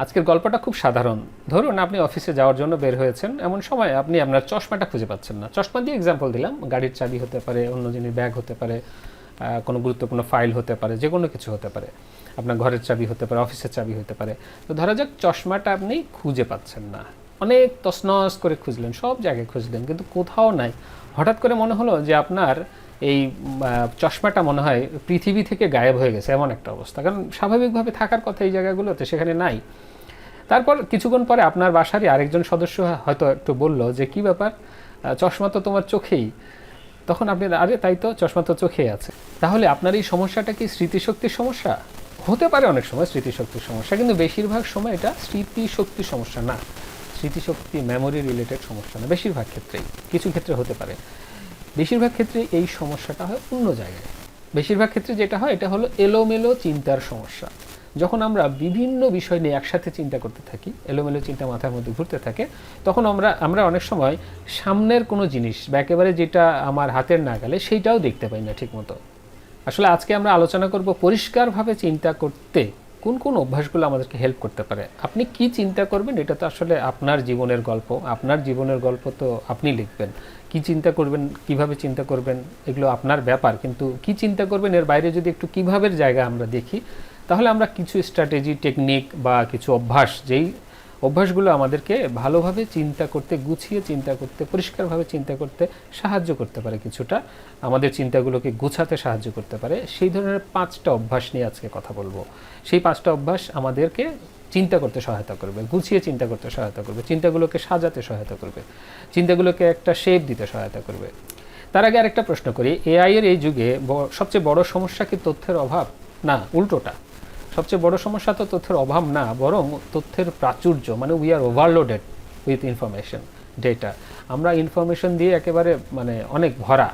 আজকের গল্পটা খুব সাধারণ। ধরুন আপনি অফিসে যাওয়ার জন্য বের হয়েছেন, এমন সময় আপনি আপনার চশমাটা খুঁজে পাচ্ছেন না। চশমা দিয়ে এক্সাম্পল দিলাম, গাড়ির চাবি হতে পারে, অন্য জিনিস ব্যাগ হতে পারে, কোনো গুরুত্বপূর্ণ ফাইল হতে পারে, যে কোনো কিছু হতে পারে, আপনার ঘরের চাবি হতে পারে, অফিসের চাবি হতে পারে। তো ধরা যাক চশমাটা আপনি খুঁজে পাচ্ছেন না, অনেক তছনছ করে খুঁজলেন, সব জায়গায় খুঁজলেন, কিন্তু কোথাও নাই। হঠাৎ করে মনে হলো যে আপনার এই চশমাটা মনে হয় পৃথিবী থেকে গায়েব হয়ে গেছে, এমন একটা অবস্থা। কারণ স্বাভাবিকভাবে থাকার কথা এই জায়গাগুলোতে, সেখানে নাই। তারপর কিছুক্ষণ পরে আপনার বাসারই আরেকজন সদস্য হয়তো একটু বলল যে কি ব্যাপার, চশমা তো তোমার চোখেই। তখন আপনি, আরে তাই তো, চশমা তো চোখেই আছে। তাহলে আপনার এই সমস্যাটা কি স্মৃতিশক্তির সমস্যা? হতে পারে অনেক সময় স্মৃতিশক্তির সমস্যা, কিন্তু বেশিরভাগ সময় এটা স্মৃতিশক্তির সমস্যা না। স্মৃতিশক্তি মেমোরি রিলেটেড সমস্যা না বেশিরভাগ ক্ষেত্রেই, কিছু ক্ষেত্রে হতে পারে। বেশিরভাগ ক্ষেত্রে এই সমস্যাটা হয় অন্য জায়গায়। বেশিরভাগ ক্ষেত্রে যেটা হয় এটা হলো এলোমেলো চিন্তার সমস্যা। যখন আমরা বিভিন্ন বিষয় নিয়ে একসাথে চিন্তা করতে থাকি, এলোমেলো চিন্তা মাথার মধ্যে ঘুরতে থাকে, তখন আমরা অনেক সময় সামনের কোনো জিনিস বা একেবারে যেটা আমার হাতের নাগালে সেইটাও দেখতে পাই না ঠিকমতো। আসলে আজকে আমরা আলোচনা করব পরিষ্কারভাবে চিন্তা করতে কোন কোন অভ্যাসগুলো আমাদেরকে হেল্প করতে পারে। আপনি কি চিন্তা করবেন এটা তো আসলে আপনার জীবনের গল্প, আপনার জীবনের গল্প তো আপনি লিখবেন। কি চিন্তা করবেন, কিভাবে চিন্তা করবেন, এগুলো আপনার ব্যাপার। কিন্তু কি চিন্তা করবেন এর বাইরে যদি একটু কীভাবের জায়গা আমরা দেখি, তাহলে আমরা কিছু স্ট্র্যাটেজি, টেকনিক বা কিছু অভ্যাস, যেই অভ্যাসগুলো আমাদেরকে ভালোভাবে চিন্তা করতে, গুছিয়ে চিন্তা করতে, পরিষ্কারভাবে চিন্তা করতে সাহায্য করতে পারে, কিছুটা আমাদের চিন্তাগুলোকে গুছাতে সাহায্য করতে পারে, সেই ধরনের 5টা অভ্যাস নিয়ে আজকে কথা বলবো। সেই 5টা অভ্যাস আমাদেরকে চিন্তা করতে সহায়তা করবে, গুছিয়ে চিন্তা করতে সহায়তা করবে, চিন্তাগুলোকে সাজাতে সহায়তা করবে, চিন্তাগুলোকে একটা শেপ দিতে সহায়তা করবে। তার আগে আরেকটা প্রশ্ন করি, এআই এর এই যুগে সবচেয়ে বড় সমস্যা কি তথ্যের অভাব? না, উল্টোটা। সবচেয়ে বড় সমস্যা তো তথ্যের অভাব না, বরং তথ্যের প্রাচুর্য। মানে we are overloaded with information, data. আমরা ইনফরমেশন দিয়ে একেবারে অনেক ভরা,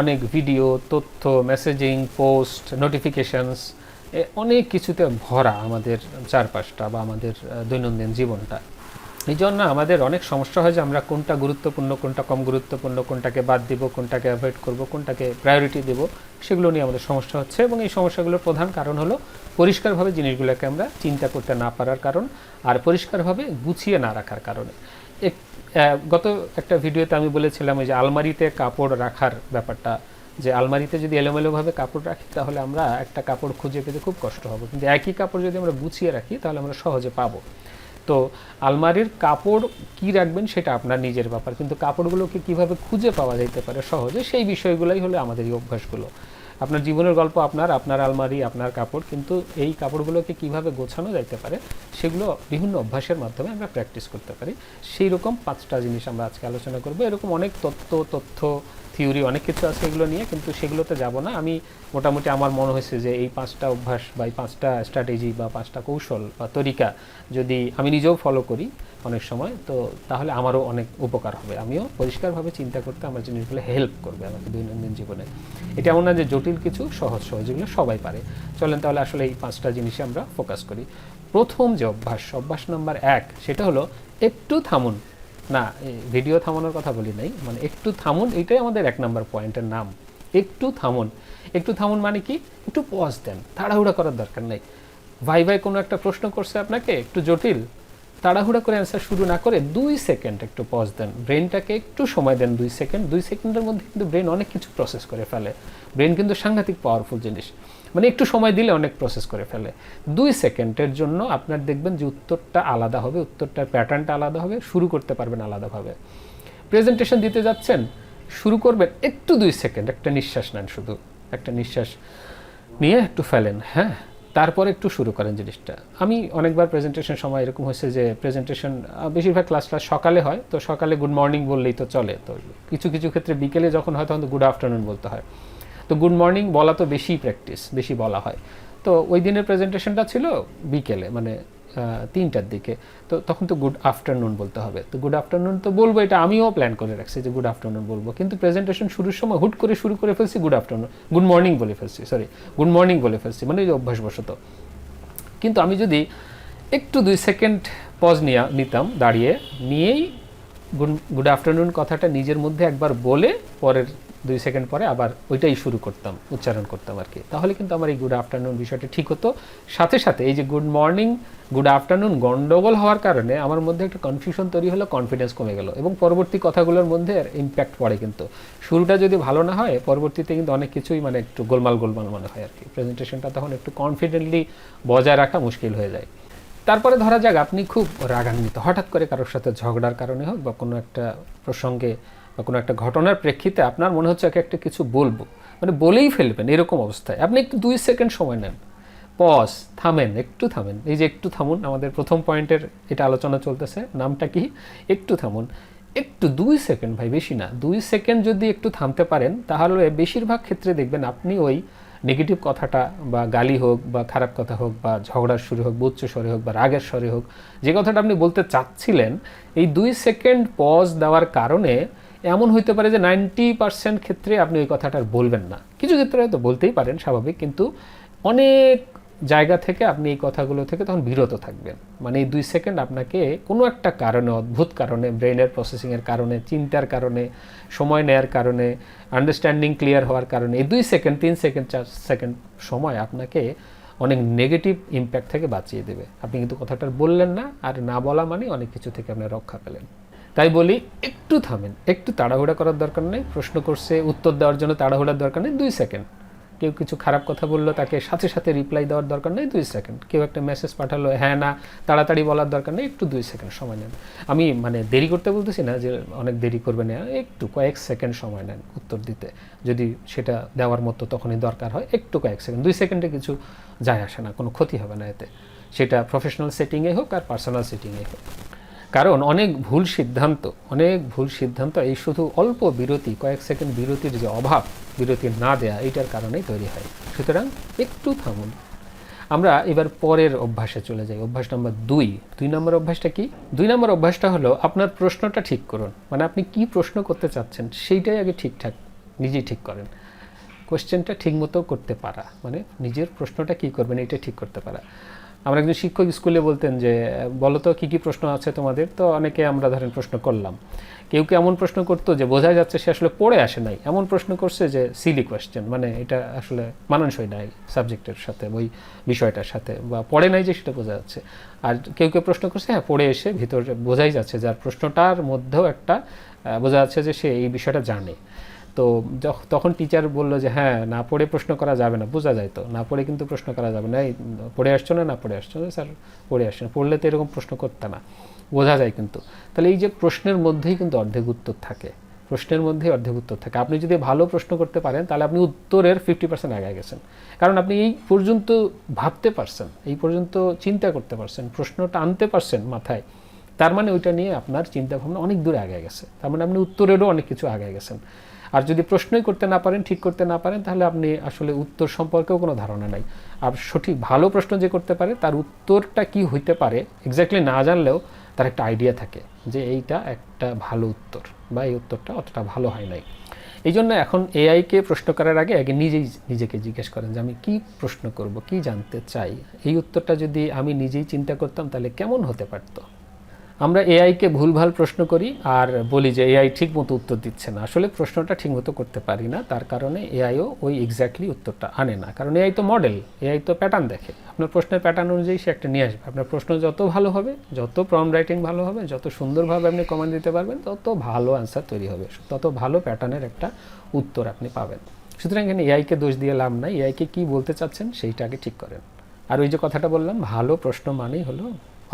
অনেক ভিডিও, তথ্য, মেসেজিং, পোস্ট, নোটিফিকেশনস, অনেক কিছুতে ভরা আমাদের চারপাশটা বা আমাদের দৈনন্দিন জীবনটা। এই জন্য আমাদের অনেক সমস্যা হয় যে আমরা কোনটা গুরুত্বপূর্ণ, কোনটা কম গুরুত্বপূর্ণ, কোনটাকে বাদ দিব, কোনটাকে অ্যাভয়েড করব, কোনটাকে প্রায়োরিটি দেব, সেগুলো নিয়ে আমাদের সমস্যা হচ্ছে। এবং এই সমস্যাগুলোর প্রধান কারণ হলো পরিষ্কারভাবে জিনিসগুলোকে আমরা চিন্তা করতে না পারার কারণ, আর পরিষ্কারভাবে গুছিয়ে না রাখার কারণে। গত একটা ভিডিওতে আমি বলেছিলাম ওই যে আলমারিতে কাপড় রাখার ব্যাপারটা, যে আলমারিতে যদি এলোমেলোভাবে কাপড় রাখি তাহলে আমরা একটা কাপড় খুঁজে পেতে খুব কষ্ট হবে, কিন্তু একই কাপড় যদি আমরা গুছিয়ে রাখি তাহলে আমরা সহজে পাবো। তো আলমারির কাপড় কি রাখবেন সেটা আপনার নিজের ব্যাপার, কিন্তু কাপড়গুলোকে কিভাবে খুঁজে পাওয়া যেতে পারে সহজে, সেই বিষয়গুলোই হলো আমাদের এই অভ্যাসগুলো। আপনার জীবনের গল্প আপনার আলমারি, আপনার কাপড়, কিন্তু এই কাপড়গুলোকে কিভাবে গোছানো যাইতে পারে সেগুলো বিভিন্ন অভ্যাসের মাধ্যমে আমরা প্র্যাকটিস করতে পারি। সেই রকম 5টা জিনিস আমরা আজকে আলোচনা করব। এরকম অনেক তথ্য থিওরি অনেক কিছু আছে এগুলো নিয়ে, কিন্তু সেগুলোতে যাব না। আমি মোটামুটি আমার মনে হয়েছে যে এই 5টা অভ্যাস বা এই 5টা স্ট্র্যাটেজি বা 5টা কৌশল বা তরিকা যদি আমি নিজেও ফলো করি অনেক সময়, তো তাহলে আমারও অনেক উপকার হবে। আমিও পরিষ্কারভাবে চিন্তা করতে আমার জিনিসগুলো হেল্প করবে আমাকে দৈনন্দিন জীবনে। এটা এমন না যে জটিল কিছু, সহজ যেগুলো সবাই পারে। চলেন তাহলে আসলে এই 5টা জিনিসে আমরা ফোকাস করি। প্রথম যে অভ্যাস নাম্বার 1, সেটা হলো একটু থামুন। না, ভিডিও থামানোর কথা বলি নাই, একটু থামুন, এটাই আমাদের 1 নম্বর পয়েন্টের নাম। একটু থামুন। একটু থামুন মানে কি? একটু পজ দেন, তাড়াহুড়া করার দরকার নেই। ভাই কোনো একটা প্রশ্ন করছে আপনাকে, একটু জটিল, তাড়াহুড়া করে অ্যান্সার শুরু না করে 2 সেকেন্ড একটু পজ দেন, ব্রেনটাকে একটু সময় দেন। 2 সেকেন্ড, 2 সেকেন্ডের মধ্যে কিন্তু ব্রেন অনেক কিছু প্রসেস করে ফেলে। ব্রেন কিন্তু সাংঘাতিক পাওয়ারফুল জিনিস, একটু সময় দিলে অনেক প্রসেস করে ফেলে। 2 সেকেন্ডের জন্য আপনার দেখবেন যে উত্তরটা আলাদা হবে, উত্তরটার প্যাটার্নটা আলাদা হবে, শুরু করতে পারবেন আলাদাভাবে। প্রেজেন্টেশন দিতে যাচ্ছেন, শুরু করবেন, একটু 2 সেকেন্ড একটা নিঃশ্বাস নেন, শুধু একটা নিঃশ্বাস নিয়ে একটু ফেলেন, হ্যাঁ, তারপর একটু শুরু করেন জিনিসটা। আমি অনেকবার প্রেজেন্টেশন সময় এরকম হয়েছে যে প্রেজেন্টেশন বেশিরভাগ ক্লাস সকালে হয়, তো সকালে গুড মর্নিং বললেই তো চলে। তো কিছু কিছু ক্ষেত্রে বিকেলে যখন হয় তখন তো গুড আফটারনুন বলতে হয়। তো গুড মর্নিং বলা তো বেশি বলা হয়। তো ওই দিনের প্রেজেন্টেশনটা ছিল বিকেলে, 3টার দিকে। তো তখন তো গুড আফটারনুন বলতে হবে। তো গুড আফটারনুন তো বলবো, এটা আমিও প্ল্যান করে রাখছি যে গুড আফটারনুন বলবো, কিন্তু প্রেজেন্টেশন শুরুর সময় হুট করে শুরু করে ফেলছি গুড মর্নিং বলে ফেলছি, গুড মর্নিং বলে ফেলছি, এই অভ্যাসবশত। কিন্তু আমি যদি একটু 2 সেকেন্ড পজ নিতাম, নিয়েই গুড আফটারনুন কথাটা নিজের মধ্যে একবার বলে পরের 2 সেকেন্ড পরে আবার ওইটাই শুরু করতাম, উচ্চারণ করতাম আর কি। তাহলে কিন্তু আমার এই গুড আফটারনুন বিষয়টা ঠিক হতো। সাথে সাথে এই যে গুড মর্নিং গুড আফটারনুন গন্ডগোল হওয়ার কারণে আমার মধ্যে একটা কনফিউশন তৈরি হলো, কনফিডেন্স কমে গেল এবং পরবর্তী কথাগুলোর মধ্যে ইম্প্যাক্ট পড়ে। কিন্তু শুরুটা যদি ভালো না হয় পরবর্তীতে কিন্তু অনেক কিছুই মানে একটু গোলমাল গোলমাল মনে হয় আর কি। প্রেজেন্টেশনটা তখন একটু কনফিডেন্টলি বজায় রাখা মুশকিল হয়ে যায়। তারপরে ধরা যাক আপনি খুব রাগান্বিত, হঠাৎ করে কারোর সাথে ঝগড়ার কারণে হোক বা কোনো একটা প্রসঙ্গে বা কোনো একটা ঘটনার প্রেক্ষিতে আপনার মনে হচ্ছে একটা কিছু বলবো, মানে বলেই ফেলবেন, এরকম অবস্থায় আপনি একটু 2 সেকেন্ড সময় নেন, পজ, থামেন, একটু থামেন। এই যে একটু থামুন, আমাদের প্রথম পয়েন্টের এটা আলোচনা চলতেছে, নামটা কি, একটু থামুন। একটু 2 সেকেন্ড ভাই, বেশি না, 2 সেকেন্ড যদি একটু থামতে পারেন তাহলে বেশিরভাগ ক্ষেত্রে দেখবেন আপনি ওই নেগেটিভ কথাটা বা গালি হোক বা খারাপ কথা হোক বা ঝগড়ার সুরে হোক বা উচ্চ স্বরে হোক বা রাগের স্বরে হোক, যে কথাটা আপনি বলতে চাচ্ছিলেন, এই 2 সেকেন্ড পজ দেওয়ার কারণে এমন হইতে পারে যে 90% ক্ষেত্রে আপনি ওই কথাটা আর বলবেন না। কিছু ক্ষেত্রে হয়তো বলতেই পারেন, স্বাভাবিক, কিন্তু অনেক জায়গা থেকে আপনি এই কথাগুলো থেকে তখন বিরত থাকবেন। মানে এই 2 সেকেন্ড আপনাকে কোনো একটা কারণে, অদ্ভুত কারণে, ব্রেনের প্রসেসিংয়ের কারণে, চিন্তার কারণে, সময় নেওয়ার কারণে, আন্ডারস্ট্যান্ডিং ক্লিয়ার হওয়ার কারণে এই 2 সেকেন্ড, 3 সেকেন্ড, 4 সেকেন্ড সময় আপনাকে অনেক নেগেটিভ ইম্প্যাক্ট থেকে বাঁচিয়ে দেবে। আপনি কিন্তু কথাটা বললেন না, আর না বলা মানে অনেক কিছু থেকে আপনি রক্ষা পেলেন। তাই বলি একটু থামেন, একটু তাড়াহুড়া করার দরকার নেই। প্রশ্ন করছে, উত্তর দেওয়ার জন্য তাড়াহুড়ার দরকার নেই, 2 সেকেন্ড। কেউ কিছু খারাপ কথা বললো, তাকে সাথে সাথে রিপ্লাই দেওয়ার দরকার নেই, 2 সেকেন্ড। কেউ একটা মেসেজ পাঠালো, হ্যাঁ না তাড়াতাড়ি বলার দরকার নেই, একটু 2 সেকেন্ড সময় নেন। আমি মানে দেরি করতে বলতেছি না যে অনেক দেরি করবেন না, একটু কয়েক সেকেন্ড সময় নেন উত্তর দিতে। যদি সেটা দেওয়ার মতো তখনই দরকার হয়, একটু কয়েক সেকেন্ড, 2 সেকেন্ডে কিছু যায় আসে না, কোনো ক্ষতি হবে না এতে, সেটা প্রফেশনাল সেটিংয়ে হোক আর পার্সোনাল সেটিংয়ে হোক। কারণ অনেক ভুল সিদ্ধান্ত এই শুধু অল্প বিরতি, কয়েক সেকেন্ড বিরতির যে অভাব, বিরতি না দেয়া, এইটার কারণেই তৈরি হয়। সুতরাং একটু থামুন। আমরা এবার পরের অভ্যাসে চলে যাই, অভ্যাস নম্বর 2 নম্বর অভ্যাসটা কি? 2 নম্বর অভ্যাসটা হলো আপনার প্রশ্নটা ঠিক করুন। মানে আপনি কি প্রশ্ন করতে চাচ্ছেন সেইটাই আগে ঠিকঠাক নিজেই ঠিক করেন। কোশ্চেনটা ঠিক মতো করতে পারা, মানে নিজের প্রশ্নটা কি করবেন এটা ঠিক করতে পারা। আমরা একজন শিক্ষক স্কুলে বলতেন যে বলো তো কী কী প্রশ্ন আছে তোমাদের, তো অনেকে আমরা ধরেন প্রশ্ন করলাম। কেউ এমন প্রশ্ন করতো যে বোঝা যাচ্ছে সে আসলে পড়ে আসে নাই, এমন প্রশ্ন করছে যে সিলি কোয়েশ্চেন, মানে এটা আসলে মানানসই নাই সাবজেক্টের সাথে, ওই বিষয়টার সাথে, বা পড়ে নাই যে সেটা বোঝা যাচ্ছে। আর কেউ প্রশ্ন করছে হ্যাঁ পড়ে এসে ভিতরে বোঝাই যাচ্ছে, যার প্রশ্নটার মধ্যেও একটা বোঝা যাচ্ছে যে সে এই বিষয়টা জানে। তো তখন টিচার বললো যে হ্যাঁ না পড়ে প্রশ্ন করা যাবে না, বোঝা যায় তো, না পড়ে কিন্তু প্রশ্ন করা যাবে না, এই পড়ে আসছো না পড়ে আসছো না, স্যার পড়ে আসছে না, পড়লে তো এরকম প্রশ্ন করতে না, বোঝা যায় কিন্তু। তাহলে এই যে প্রশ্নের মধ্যেই কিন্তু অর্ধেক উত্তর থাকে, প্রশ্নের মধ্যেই অর্ধেক উত্তর থাকে। আপনি যদি ভালো প্রশ্ন করতে পারেন তাহলে আপনি উত্তরের 50% আগে গেছেন, কারণ আপনি এই পর্যন্ত ভাবতে পারছেন, এই পর্যন্ত চিন্তা করতে পারছেন, প্রশ্নটা আনতে পারছেন মাথায়, তার মানে ওইটা নিয়ে আপনার চিন্তা ভাবনা অনেক দূরে আগে গেছে, তার মানে আপনি উত্তরেরও অনেক কিছু আগে গেছেন। আর যদি প্রশ্নই করতে না পারেন, ঠিক করতে না পারেন, তাহলে আপনি আসলে উত্তর সম্পর্কেও কোনো ধারণা নাই। আর সঠিক ভালো প্রশ্ন যে করতে পারে তার উত্তরটা কি হইতে পারে এক্স্যাক্টলি না জানলেও তার একটা আইডিয়া থাকে যে এইটা একটা ভালো উত্তর বা এই উত্তরটা অতটা ভালো হয় নাই। এই জন্য এখন এআইকে প্রশ্ন করার আগে নিজেকে জিজ্ঞেস করেন যে আমি কি প্রশ্ন করব, কি জানতে চাই, এই উত্তরটা যদি আমি নিজেই চিন্তা করতাম তাহলে কেমন হতে পারতো। আমরা এআইকে ভুলভাল প্রশ্ন করি আর বলি যে এআই ঠিক মতো উত্তর দিচ্ছে না। আসলে প্রশ্নটা ঠিক মতো করতে পারি না, তার কারণে এআইও ওই এক্স্যাক্টলি উত্তরটা আনে না, কারণ এআই তো মডেল, এআই তো প্যাটার্ন দেখে, আপনার প্রশ্নের প্যাটার্ন অনুযায়ী সে একটা নিয়ে আসবে। আপনার প্রশ্ন যত ভালো হবে, যত প্রম্পট রাইটিং ভালো হবে, যত সুন্দরভাবে আপনি কমান্ড দিতে পারবেন, তত ভালো আনসার তৈরি হবে, তত ভালো প্যাটার্নের একটা উত্তর আপনি পাবেন। সুতরাং এখানে এআইকে দোষ দিয়ে লাভ নাই, এআইকে কী বলতে চাচ্ছেন সেইটা আগে ঠিক করেন। আর ওই যে কথাটা বললাম, ভালো প্রশ্ন মানেই হলো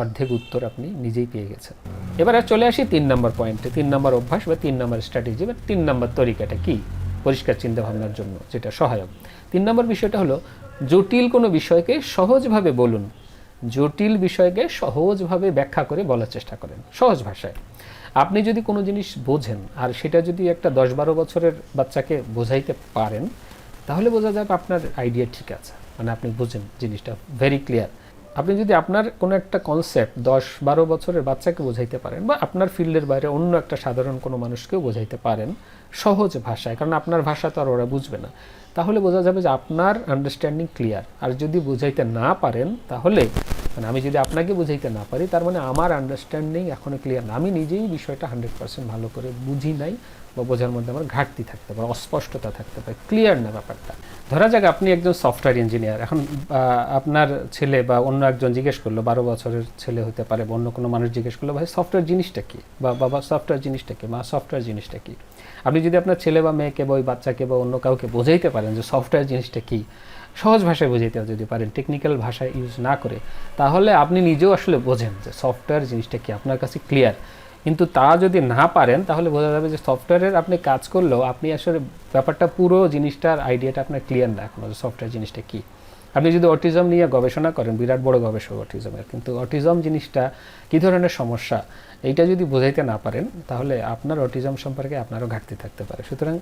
অর্ধেক উত্তর আপনি নিজেই পেয়ে গেছেন। এবার আর চলে আসি 3 নম্বর পয়েন্টে, 3 নম্বর অভ্যাস বা 3 নম্বর স্ট্র্যাটেজি বা 3 নম্বর তরিকাটা কি পরিষ্কার চিন্তা ভাবনার জন্য যেটা সহায়ক। 3 নম্বর বিষয়টা হলো জটিল কোনো বিষয়কে সহজভাবে বলুন, জটিল বিষয়কে সহজভাবে ব্যাখ্যা করে বলার চেষ্টা করেন সহজ ভাষায়। আপনি যদি কোনো জিনিস বোঝেন আর সেটা যদি একটা 10-12 বছরের বাচ্চাকে বোঝাইতে পারেন, তাহলে বোঝা যাবে আপনার আইডিয়া ঠিক আছে, মানে আপনি বুঝেন জিনিসটা ভেরি ক্লিয়ার। আপনি যদি আপনার কোনো একটা কনসেপ্ট 10-12 বছরের বাচ্চাকে বোঝাইতে পারেন বা আপনার ফিল্ডের বাইরে অন্য একটা সাধারণ কোনো মানুষকেও বোঝাইতে পারেন সহজ ভাষায়, কারণ আপনার ভাষা তো আর ওরা বুঝবে না, তাহলে বোঝা যাবে যে আপনার আন্ডারস্ট্যান্ডিং ক্লিয়ার। আর যদি বোঝাইতে না পারেন তাহলে মানে আমি যদি আপনাকে বুঝাইতে না পারি, তার মানে আমার আন্ডারস্ট্যান্ডিং এখনও ক্লিয়ার না, আমি নিজেই বিষয়টা 100% ভালো করে বুঝি নাই, বা বোঝার মধ্যে আমার ঘাটতি থাকতে পারে, অস্পষ্টতা থাকতে পারে, ক্লিয়ার না ব্যাপারটা। ধরা যাক আপনি একজন সফটওয়্যার ইঞ্জিনিয়ার, এখন আপনার ছেলে বা অন্য একজন জিজ্ঞেস করলো, 12 বছরের ছেলে হতে পারে বা অন্য কোনো মানুষ জিজ্ঞেস করলো, ভাই সফটওয়্যার জিনিসটা কী, বা বাবা সফটওয়্যার জিনিসটা কী, মা সফটওয়্যার জিনিসটা কী। আপনি যদি আপনার ছেলে বা মেয়েকে বা ওই বাচ্চাকে বা অন্য কাউকে বোঝাইতে পারেন যে সফটওয়্যার জিনিসটা কী, সহজ ভাষায় বোঝাইতে যদি পারেন, টেকনিক্যাল ভাষায় ইউজ না করে, তাহলে আপনি নিজেও আসলে বোঝেন যে সফটওয়্যার জিনিসটা কি, আপনার কাছে ক্লিয়ার। কিন্তু তা যদি না পারেন, তাহলে বোঝা যাবে যে সফটওয়্যারের আপনি কাজ করলেও আপনি আসলে ব্যাপারটা, পুরো জিনিসটার আইডিয়াটা আপনার ক্লিয়ার না এখনও, যে সফটওয়্যার জিনিসটা কী। আপনি যদি অটিজম নিয়ে গবেষণা করেন, বিরাট বড় গবেষক অটিজমের, কিন্তু অটিজম জিনিসটা কী ধরনের সমস্যা এইটা যদি বোঝাইতে না পারেন, তাহলে আপনার অটিজম সম্পর্কে আপনারও ঘাটতি থাকতে পারে। সুতরাং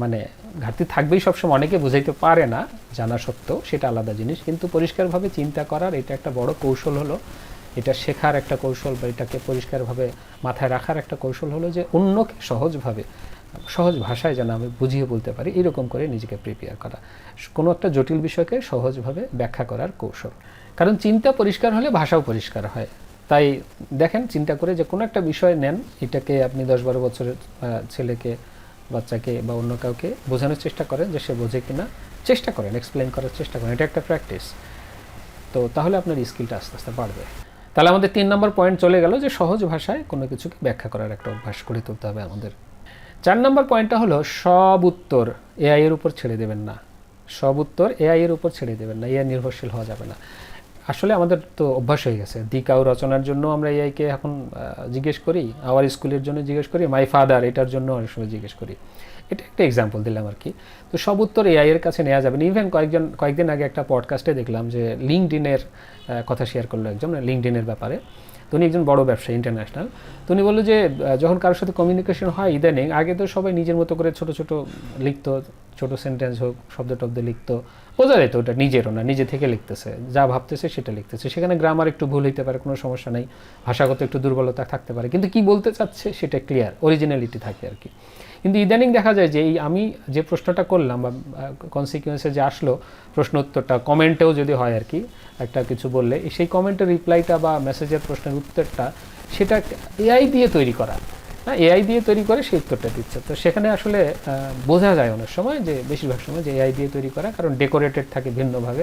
মানে ঘাটতি থাকবেই সবসময়, অনেকে বুঝাইতে পারে না জানা সত্ত্বেও, সেটা আলাদা জিনিস। কিন্তু পরিষ্কারভাবে চিন্তা করার এটা একটা বড় কৌশল হলো, এটা শেখার একটা কৌশল, বা এটাকে পরিষ্কারভাবে মাথায় রাখার একটা কৌশল হলো যে অন্যকে সহজভাবে, সহজ ভাষায় যেন আমি বুঝিয়ে বলতে পারি, এরকম করে নিজেকে প্রিপেয়ার করা, কোনো একটা জটিল বিষয়কে সহজভাবে ব্যাখ্যা করার কৌশল। কারণ চিন্তা পরিষ্কার হলে ভাষাও পরিষ্কার হয়। তাই দেখেন, চিন্তা করে যে কোনো একটা বিষয় নেন, এটাকে আপনি 10-12 বছরের ছেলেকে, বাচ্চাকে বা অন্য কাউকে বোঝানোর চেষ্টা করেন যে সে বোঝে কিনা, চেষ্টা করেন, এক্সপ্লেন করার চেষ্টা করেন, এটা একটা প্র্যাকটিস। তো তাহলে আপনার স্কিলটা আস্তে আস্তে বাড়বে। তাহলে আমাদের 3 নম্বর পয়েন্ট চলে গেল, যে সহজ ভাষায় কোনো কিছুকে ব্যাখ্যা করার একটা অভ্যাস গড়ে তুলতে হবে আমাদের। 4 নম্বর পয়েন্টটা হলো, সব উত্তর এআই এর উপর ছেড়ে দেবেন না। সব উত্তর এআই এর উপর ছেড়ে দেবেন না, এআই নির্ভরশীল হওয়া যাবে না। আসলে আমাদের তো অভ্যাস হয়ে গেছে, দিকাও রচনার জন্য আমরা এআইকে এখন জিজ্ঞেস করি, আওয়ার স্কুলের জন্য জিজ্ঞেস করি, মাই ফাদার এটার জন্য অনেক সময় জিজ্ঞেস করি। এটা একটা এক্সাম্পল দিলাম আর কি। তো সব উত্তর এআই এর কাছে নেওয়া যাবে না। ইভেন কয়েকদিন আগে একটা পডকাস্টে দেখলাম যে লিঙ্কডইনের কথা শেয়ার করলো একজন, লিঙ্কডইনের ব্যাপারে। তো উনি একজন বড় ব্যবসায়ী, ইন্টারন্যাশনাল। তো উনি বললো যে যখন কারোর সাথে কমিউনিকেশন হয় ইদানিং, আগে তো সবাই নিজের মতো করে ছোট ছোট লিখতো, ছোট সেন্টেন্স হোক, শব্দ টব্দ লিখতো, বোঝা যেত ওটা নিজেরও না, নিজে থেকে লিখতেছে, যা ভাবতেছে সেটা লিখতেছে। সেখানে গ্রামার একটু ভুল হইতে পারে, কোনো সমস্যা নেই, ভাষাগত একটু দুর্বলতা থাকতে পারে, কিন্তু কি বলতে চাচ্ছে সেটা ক্লিয়ার, অরিজিনালিটি থাকে আর কি। কিন্তু ইদানিং দেখা যায় যে এই আমি যে প্রশ্নটা করলাম, বা কনসিকুয়েন্সে যে আসলো প্রশ্ন উত্তরটা, কমেন্টেও যদি হয় আর কি, একটা কিছু বললে সেই কমেন্টের রিপ্লাইটা বা মেসেজের প্রশ্নের উত্তরটা, সেটা এআই দিয়ে তৈরি করা, হ্যাঁ, এআই দিয়ে তৈরি করে সেই উত্তরটা দিচ্ছে। তো সেখানে আসলে বোঝা যায় অনেক সময়, যে বেশিরভাগ সময় যে এআই দিয়ে তৈরি করা, কারণ ডেকোরেটেড থাকে ভিন্নভাবে।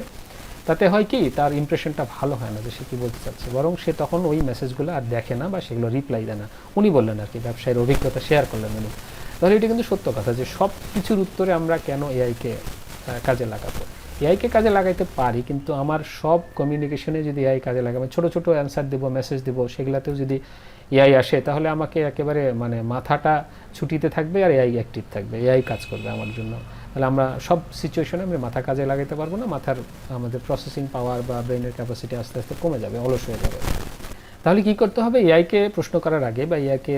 তাতে হয় কি, তার ইমপ্রেশনটা ভালো হয় না যে সে কী বলতে চাচ্ছে, বরং সে তখন ওই মেসেজগুলো আর দেখে না, বা সেগুলো রিপ্লাই দেয় না। উনি বললেন আর কি, ব্যবসায়ের অভিজ্ঞতা শেয়ার করলেন উনি। তাহলে এটা কিন্তু সত্য কথা, যে সব কিছুর উত্তরে আমরা কেন এআইকে কাজে লাগাবো। এআইকে কাজে লাগাইতে পারি, কিন্তু আমার সব কমিউনিকেশনে যদি এআই কাজে লাগাবো, ছোটো ছোটো অ্যান্সার দেবো, মেসেজ দেবো, সেগুলোতেও যদি এআই আসে, তাহলে আমাকে একেবারে মানে মাথাটা ছুটিতে থাকবে, আর এআই অ্যাক্টিভ থাকবে, এআই কাজ করবে আমার জন্য। তাহলে আমরা সব সিচুয়েশনে আমরা মাথা কাজে লাগাইতে পারবো না, মাথার আমাদের প্রসেসিং পাওয়ার বা ব্রেনের ক্যাপাসিটি আস্তে আস্তে কমে যাবে, অলস হয়ে যাবে। তাহলে কি করতে হবে, এআইকে প্রশ্ন করার আগে বা এআইকে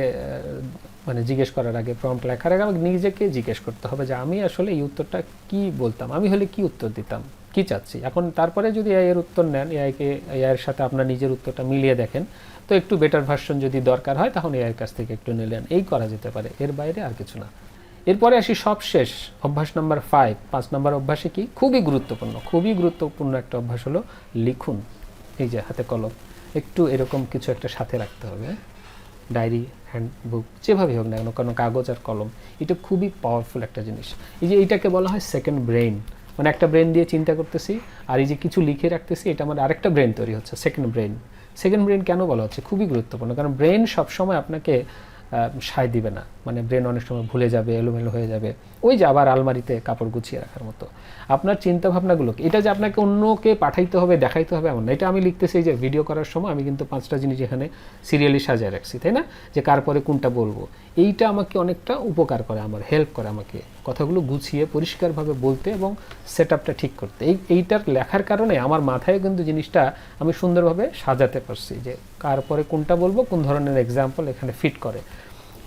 মানে জিজ্ঞেস করার আগে, প্রম্পট লেখার আগে আমাকে নিজেকে জিজ্ঞেস করতে হবে যে আমি আসলে এই উত্তরটা কি বলতাম, আমি হলে কি উত্তর দিতাম, কি চাচ্ছি। এখন তারপরে যদি এআই এর উত্তর নেন, এআইয়ের সাথে আপনার নিজের উত্তরটা মিলিয়ে দেখেন, তো একটু বেটার ভার্সন যদি দরকার হয়, তখন এআইয়ের কাছ থেকে একটু নিলেন, এই করা যেতে পারে, এর বাইরে আর কিছু না। এরপরে আসি সবশেষ অভ্যাস নাম্বার 5 নম্বর অভ্যাসে কি, খুবই গুরুত্বপূর্ণ একটা অভ্যাস হলো লিখুন। এই যে হাতে কলম, একটু এরকম কিছু একটা সাথে রাখতে হবে, ডায়েরি, হ্যান্ডবুক, যেভাবে হোক না কেন, কোনো কাগজ আর কলম, এটা খুবই পাওয়ারফুল একটা জিনিস। এই যে এইটাকে বলা হয় সেকেন্ড ব্রেইন, মানে একটা ব্রেন দিয়ে চিন্তা করতেছি, আর এই যে কিছু লিখে রাখতেছি, এটা আমার আরেকটা ব্রেন তৈরি হচ্ছে, সেকেন্ড ব্রেন কেন বলা হচ্ছে, খুবই গুরুত্বপূর্ণ। কারণ ব্রেন সবসময় আপনাকে সায় দিবে না, মানে ব্রেন অনেক সময় ভুলে যাবে, এলোমেলো হয়ে যাবে, ওই যে আবার আলমারিতে কাপড় গুছিয়ে রাখার মতো। আপনার চিন্তাভাবনাগুলোকে, এটা যে আপনাকে অন্যকে পাঠাইতে হবে, দেখাইতে হবে এমন না। এটা আমি লিখতেছি, যে ভিডিও করার সময় আমি কিন্তু 5টা জিনিস এখানে সিরিয়ালি সাজিয়ে রাখছি, তাই না, যে কার পরে কোনটা বলবো। এইটা আমাকে অনেকটা উপকার করে, আমার হেল্প করে আমাকে কথাগুলো গুছিয়ে পরিষ্কারভাবে বলতে এবং সেট আপটা ঠিক করতে। এইটার লেখার কারণে আমার মাথায় কিন্তু জিনিসটা আমি সুন্দরভাবে সাজাতে পারছি, যে কার পরে কোনটা বলবো, কোন ধরনের এক্সাম্পল এখানে ফিট করে।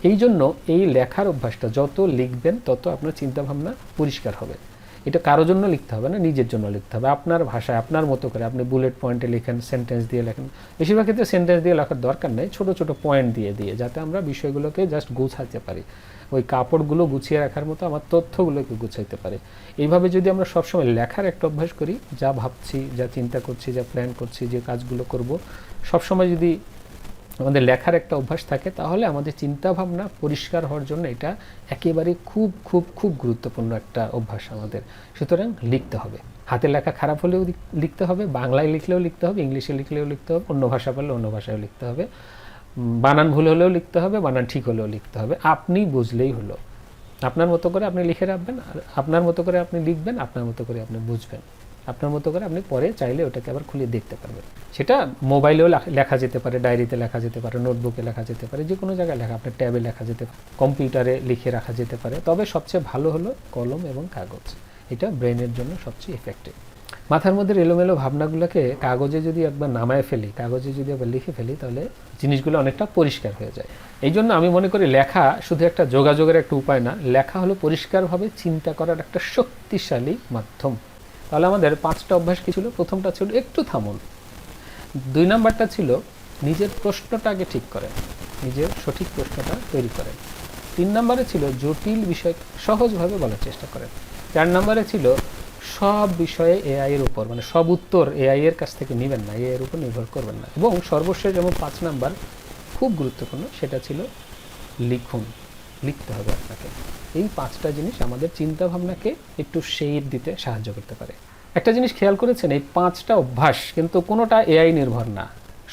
এই জন্য এই লেখার অভ্যাসটা, যত লিখবেন তত আপনার চিন্তাভাবনা পরিষ্কার হবে। এটা কারোর জন্য লিখতে হবে না, নিজের জন্য লিখতে হবে, আপনার ভাষায় আপনার মতো করে। আপনি বুলেট পয়েন্টে লেখেন, সেন্টেন্স দিয়ে লেখেন। বেশিরভাগ ক্ষেত্রে সেন্টেন্স দিয়ে লেখার দরকার নেই, ছোট ছোট পয়েন্ট দিয়ে দিয়ে, যাতে আমরা বিষয়গুলোকে জাস্ট গুছাতে পারি, ওই কাপড়গুলো গুছিয়ে রাখার মতো আমার তথ্যগুলোকে গুছাইতে পারি। এইভাবে যদি আমরা সবসময় লেখার একটা অভ্যাস করি, যা ভাবছি, যা চিন্তা করছি, যা প্ল্যান করছি, যে কাজগুলো করব, সবসময় যদি আমাদের লেখার একটা অভ্যাস থাকে, তাহলে আমাদের চিন্তা ভাবনা পরিষ্কার হওয়ার জন্য এটা একেবারে খুব খুব খুব গুরুত্বপূর্ণ একটা অভ্যাস আমাদের। সুতরাং লিখতে হবে। হাতের লেখা খারাপ হলেও লিখতে হবে, বাংলায় লিখলেও লিখতে হবে, ইংলিশে লিখলেও লিখতে হবে, অন্য ভাষা বললে অন্য ভাষায়ও লিখতে হবে, বানান ভুল হলেও লিখতে হবে, বানান ঠিক হলেও লিখতে হবে। আপনি বুঝলেই হলো। আপনার মতো করে আপনি লিখে রাখবেন, আর আপনার মতো করে আপনি লিখবেন, আপনার মতো করে আপনি বুঝবেন, আপনার মতো করে আপনি পরে চাইলে ওটাকে আবার খুলে দেখতে পারবেন। সেটা মোবাইলেও লেখা যেতে পারে, ডায়েরিতে লেখা যেতে পারে, নোটবুকে লেখা যেতে পারে, যে কোনো জায়গায় লেখা, আপনার ট্যাবে লেখা যেতে পারে, কম্পিউটারে লিখে রাখা যেতে পারে। তবে সবচেয়ে ভালো হলো কলম এবং কাগজ, এটা ব্রেনের জন্য সবচেয়ে এফেক্টিভ। মাথার মধ্যে এলোমেলো ভাবনাগুলোকে কাগজে যদি একবার নামায় ফেলি, কাগজে যদি একবার লিখে ফেলি, তাহলে জিনিসগুলো অনেকটা পরিষ্কার হয়ে যায়। এই জন্য আমি মনে করি লেখা শুধু একটা যোগাযোগের একটা উপায় না, লেখা হলো পরিষ্কারভাবে চিন্তা করার একটা শক্তিশালী মাধ্যম। তাহলে আমাদের 5টা অভ্যাস কী ছিল? প্রথমটা ছিল একটু থামুন, 2 নাম্বারটা ছিল নিজের প্রশ্নটা আগে ঠিক করেন, নিজের সঠিক প্রশ্নটা তৈরি করেন, 3 নাম্বারে ছিল জটিল বিষয় সহজভাবে বলার চেষ্টা করেন, 4 নাম্বারে ছিল সব বিষয়ে এআই এর উপর, মানে সব উত্তর এআই এর কাছ থেকে নেবেন না, এআই এর উপর নির্ভর করবেন না, এবং সর্বশেষ এবং 5 নাম্বার খুব গুরুত্বপূর্ণ, সেটা ছিল লিখুন, লিখতে হবে আপনাকে। এই 5টা জিনিস আমাদের চিন্তা ভাবনাকে একটু শেপ দিতে সাহায্য করতে পারে। একটা জিনিস খেয়াল করেছেন, এই 5টা অভ্যাস কিন্তু কোনোটা এআই নির্ভর না,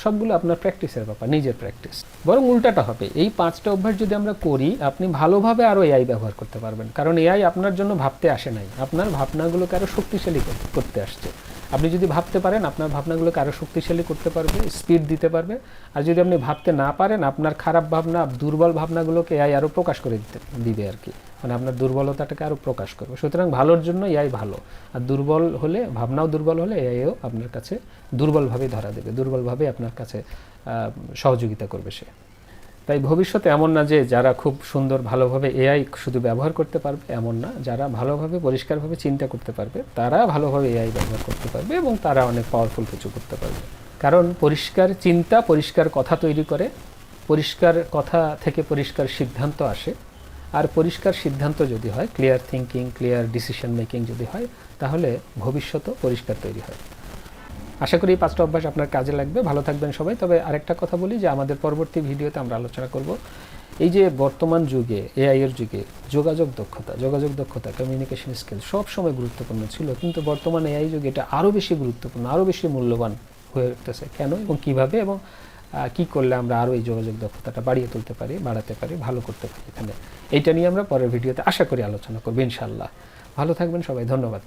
সবগুলো আপনার প্র্যাকটিসের ব্যাপার, নিজের প্র্যাকটিস। বরং উল্টাটা হবে, এই 5টা অভ্যাস যদি আমরা করি, আপনি ভালোভাবে আরও এআই ব্যবহার করতে পারবেন। কারণ এআই আপনার জন্য ভাবতে আসে নাই, আপনার ভাবনাগুলোকে আরও শক্তিশালী করতে আসছে। আপনি যদি ভাবতে পারেন, আপনার ভাবনাগুলোকে আরও শক্তিশালী করতে পারবে, স্পিড দিতে পারবে। আর যদি আপনি ভাবতে না পারেন, আপনার খারাপ ভাবনা, দুর্বল ভাবনাগুলোকে এআই আরও প্রকাশ করে দিবে আর কি, মানে আপনার দুর্বলতাটাকে আরও প্রকাশ করবে। সুতরাং ভালোর জন্য এআই ভালো, আর দুর্বল হলে, ভাবনাও দুর্বল হলে এআইও আপনার কাছে দুর্বলভাবেই ধরা দেবে, দুর্বলভাবে আপনার কাছে সহযোগিতা করবে সে। তাই ভবিষ্যতে এমন না যে যারা খুব সুন্দর ভালোভাবে এআই শুধু ব্যবহার করতে পারবে, এমন না, যারা ভালোভাবে পরিষ্কারভাবে চিন্তা করতে পারবে তারা ভালোভাবে এআই ব্যবহার করতে পারবে, এবং তারা অনেক পাওয়ারফুল কিছু করতে পারবে। কারণ পরিষ্কার চিন্তা পরিষ্কার কথা তৈরি করে, পরিষ্কার কথা থেকে পরিষ্কার সিদ্ধান্ত আসে, আর পরিষ্কার সিদ্ধান্ত যদি হয়, clear thinking, clear decision making যদি হয়, তাহলে ভবিষ্যতও পরিষ্কার তৈরি হয়। আশা করি এই 5টা অভ্যাস আপনার কাজে লাগবে। ভালো থাকবেন সবাই। তবে আরেকটা কথা বলি, যে আমাদের পরবর্তী ভিডিওতে আমরা আলোচনা করব এই যে বর্তমান যুগে, এআই এর যুগে যোগাযোগ দক্ষতা, কমিউনিকেশন স্কিল সব সময় গুরুত্বপূর্ণ ছিল, কিন্তু বর্তমান এআই যুগে এটা আরও বেশি গুরুত্বপূর্ণ, আরও বেশি মূল্যবান হয়ে উঠতেছে। কেন এবং কীভাবে, এবং কী করলে আমরা আরও এই যোগাযোগ দক্ষতাটা বাড়িয়ে তুলতে পারি, বাড়াতে পারি, ভালো করতে পারি, এখানে এইটা নিয়ে আমরা পরের ভিডিওতে আশা করি আলোচনা করব ইনশাআল্লাহ। ভালো থাকবেন সবাই, ধন্যবাদ।